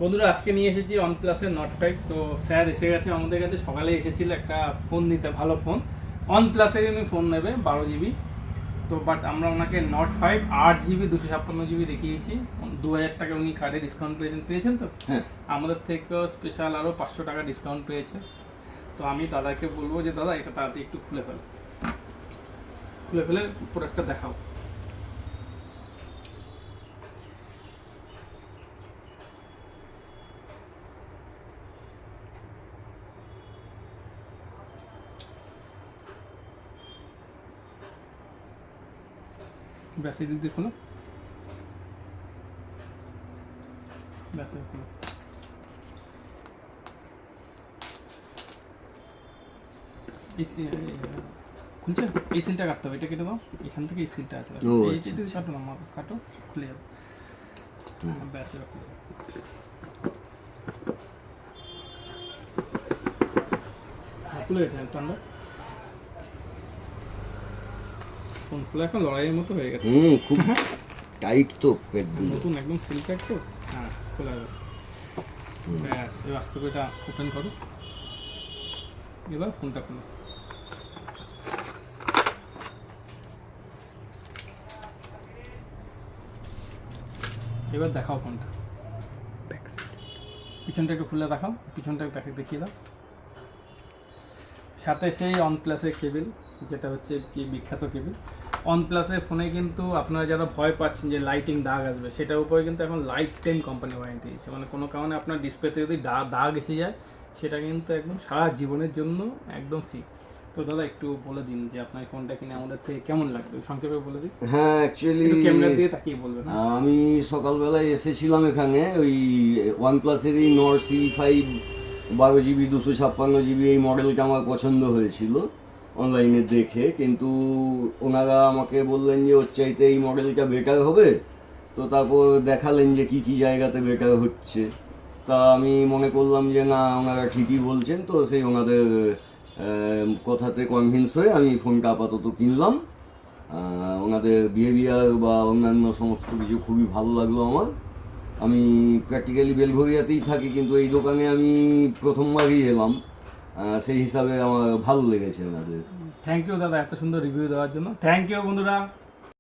বন্ধুরা আজকে নিয়ে এসেছি OnePlus-এর Nord 5। তো স্যার এসে গেছে আমাদের কাছে, সকালে এসেছিল একটা ফোন নিতে, ভালো ফোন OnePlus-এর উনি ফোন নেবে 12 GB। তো বাট আমরা ওনাকে Nord 5 8 GB 256 GB দেখিয়েছি। 2000 টাকা উনি কার্ডে ডিসকাউন্ট পেয়েছেন তো হ্যাঁ, আমাদের থেকেও স্পেশাল আরও 500 টাকা ডিসকাউন্ট পেয়েছে। তো আমি দাদাকে বলবো যে দাদা এটা তাড়াতাড়ি একটু খুলে ফেলে প্রোডাক্টটা দেখাও। ব্যাস এদিক দিয়ে খোলো, ব্যাস খোলো। খুলছে, এই সিলটা কাটতে হবে, এটা কেটে দাও, এখান থেকে এই সিলটা আছে, ও, এই আচ্ছা, সিলটা আচ্ছা। কাটো না, কাটো, খুলে যাবে। ব্যাস এবার খুলে যাবে। খুলে গেছে টান্ডা ফোন খুলে এখন লড়াইয়ের মতো হয়ে গেছে। খুব টাইট তো একদম। নতুন একদম সিল প্যাক তো, হ্যাঁ খোলা যাবে। ব্যাস এবার আস্তে করে এটা ওপেন করো, এবার ফোনটা খুলো। এবার দেখাও ফোনটা, পিছনটা একটু খুলে দেখাও, পিছনটা দেখিয়ে দাও। সাথে সেই OnePlus-এর কেবিল, যেটা হচ্ছে কি বিখ্যাত কেবিল। OnePlus-এর ফোনে কিন্তু আপনারা যারা ভয় পাচ্ছেন যে লাইটিং দাগ আসবে, সেটার উপরে কিন্তু এখন লাইফ টাইম কোম্পানি ওয়ারেন্টি দিচ্ছে। মানে কোনো কারণে আপনার ডিসপ্লেতে যদি দাগ এসে যায়, সেটা কিন্তু একদম সারা জীবনের জন্য একদম ফ্রি। তো দাদা একটু বলে দিন যে আপনার ফোনটা কিনে আমাদের থেকে কেমন লাগবে, সংক্ষেপে বলে দিন। হ্যাঁ, অ্যাকচুয়ালি ক্যামেরা দিয়ে তাকিয়ে বলবেন। আমি সকালবেলায় এসেছিলাম এখানে ওই ওয়ানপ্লাসেরই Nord C5 12 GB 256 GB এই মডেলটা আমার পছন্দ হয়েছিল অনলাইনে দেখে, কিন্তু ওনারা আমাকে বললেন যে ওর চাইতে এই মডেলটা বেটার হবে। তো তারপর দেখালেন যে কি কি জায়গাতে বেটার হচ্ছে। তা আমি মনে করলাম যে না, ওনারা ঠিকই বলছেন, তো সেই ওনাদের কথাতে কনভিন্স হয়ে আমি ফোনটা আপাতত কিনলাম। ওনাদের বিহেভিয়ার বা অন্যান্য সমস্ত কিছু খুবই ভালো লাগলো আমার। আমি প্র্যাকটিক্যালি বেলঘরিয়াতেই থাকি, কিন্তু এই দোকানে আমি প্রথমবারই এলাম। সেই হিসাবে আমার ভালো লেগেছে ওনাদের। থ্যাংক ইউ দাদা এত সুন্দর রিভিউ দেওয়ার জন্য। থ্যাংক ইউ বন্ধুরা।